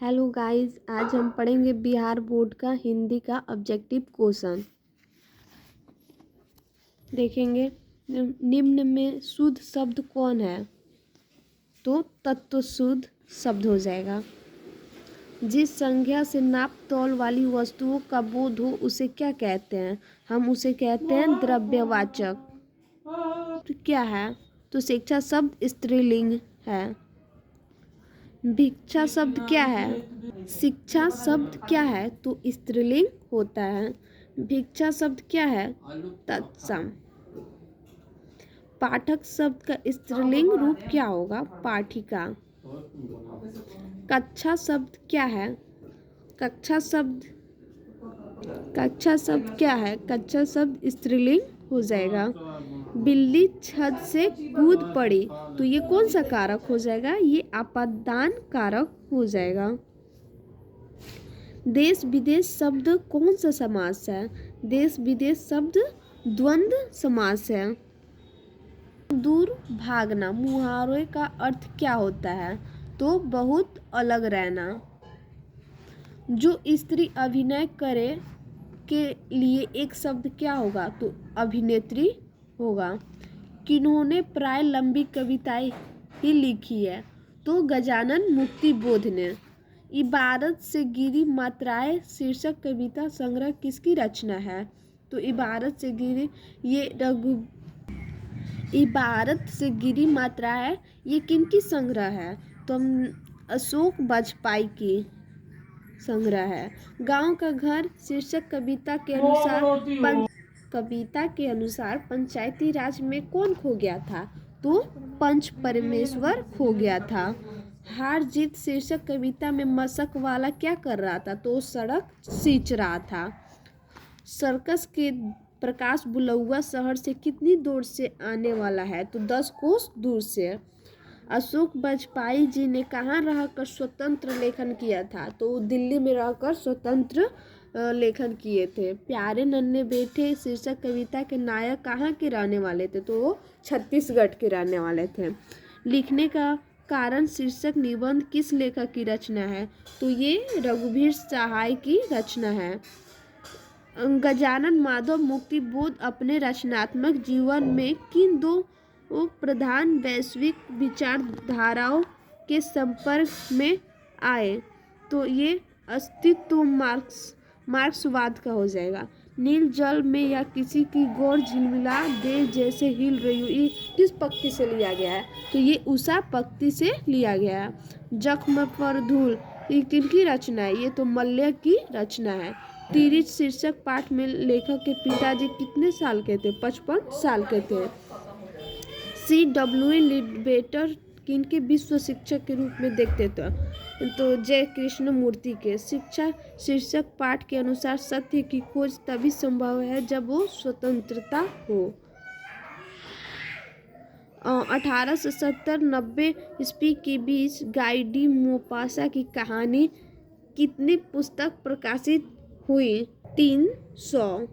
Hello guys, आज हम पढ़ेंगे बिहार बोर्ड का हिंदी का ऑब्जेक्टिव क्वेश्चन। देखेंगे निम्न में शुद्ध शब्द कौन है, तो तत्व शुद्ध शब्द हो जाएगा। जिस संख्या से नाप तौल वाली वस्तुओं का बोध हो उसे क्या कहते हैं? हम उसे कहते हैं द्रव्यवाचक। तो क्या है? तो शिक्षा शब्द स्त्रीलिंग है। भिक्षा शब्द क्या है? शिक्षा शब्द क्या है? तो स्त्रीलिंग होता है। भिक्षा शब्द क्या है? तत्सम। पाठक शब्द का स्त्रीलिंग रूप क्या होगा? पाठिका। कक्षा शब्द क्या है? कक्षा शब्द क्या है? कक्षा शब्द स्त्रीलिंग हो जाएगा। बिल्ली छत से कूद पड़ी, तो ये कौन सा कारक हो जाएगा? ये आपादान कारक हो जाएगा। देश विदेश शब्द कौन सा समास है? देश विदेश शब्द द्वंद्व समास है। दूर भागना मुहावरे का अर्थ क्या होता है? तो बहुत अलग रहना। जो स्त्री अभिनय करे के लिए एक शब्द क्या होगा? तो अभिनेत्री होगा। किन्होंने प्राय लंबी कविताएं ही लिखी है? तो गजानन मुक्तिबोध ने। इबारत से गिरी मात्राएं शीर्षक कविता संग्रह किसकी रचना है? तो इबारत से गिरी इबारत से गिरी मात्राएं ये किनकी संग्रह है? तो अशोक बाजपेयी की संग्रह है। गांव का घर शीर्षक कविता के अनुसार पंचायती राज में कौन खो गया था? तो पंच परमेश्वर खो गया था। हार जीत शीर्षक कविता में मशक वाला क्या कर रहा था? तो सड़क सींच रहा था। सर्कस के प्रकाश बुलौआ शहर से कितनी दूर से आने वाला है? तो 10 कोस दूर से। अशोक बाजपेयी जी ने कहाँ रहकर स्वतंत्र लेखन किया था? तो दिल्ली में रहकर स्वतंत्र लेखन किए थे। प्यारे नन्हे बेटे शीर्षक कविता के नायक कहाँ के रहने वाले थे? तो वो छत्तीसगढ़ के रहने वाले थे। लिखने का कारण शीर्षक निबंध किस लेखक की रचना है? तो ये रघुवीर सहाय की रचना है। गजानन माधव मुक्तिबोध अपने रचनात्मक जीवन में किन दो प्रधान वैश्विक विचारधाराओं के संपर्क में आए? तो ये अस्तित्व मार्क्सवाद का हो जाएगा। नील जल में या किसी की गौर झिलमिला दे जैसे हिल रही हो, ये किस पंक्ति से लिया गया है? तो ये उषा पंक्ति से लिया गया है। जख्म पर धूल ये किनकी रचना है? ये तो मल्य की रचना है। तिरिच शीर्षक पाठ में लेखक के पिताजी कितने साल के थे? 55 साल के थे। C.W. लिडबेटर किनके विश्व शिक्षक के रूप में देखते थे? तो जय कृष्ण मूर्ति के। शिक्षा शीर्षक पाठ के अनुसार सत्य की खोज तभी संभव है जब वो स्वतंत्रता हो। 1870-90 ईस्वी के बीच गाई डी मोपासा की कहानी कितनी पुस्तक प्रकाशित हुई? 300।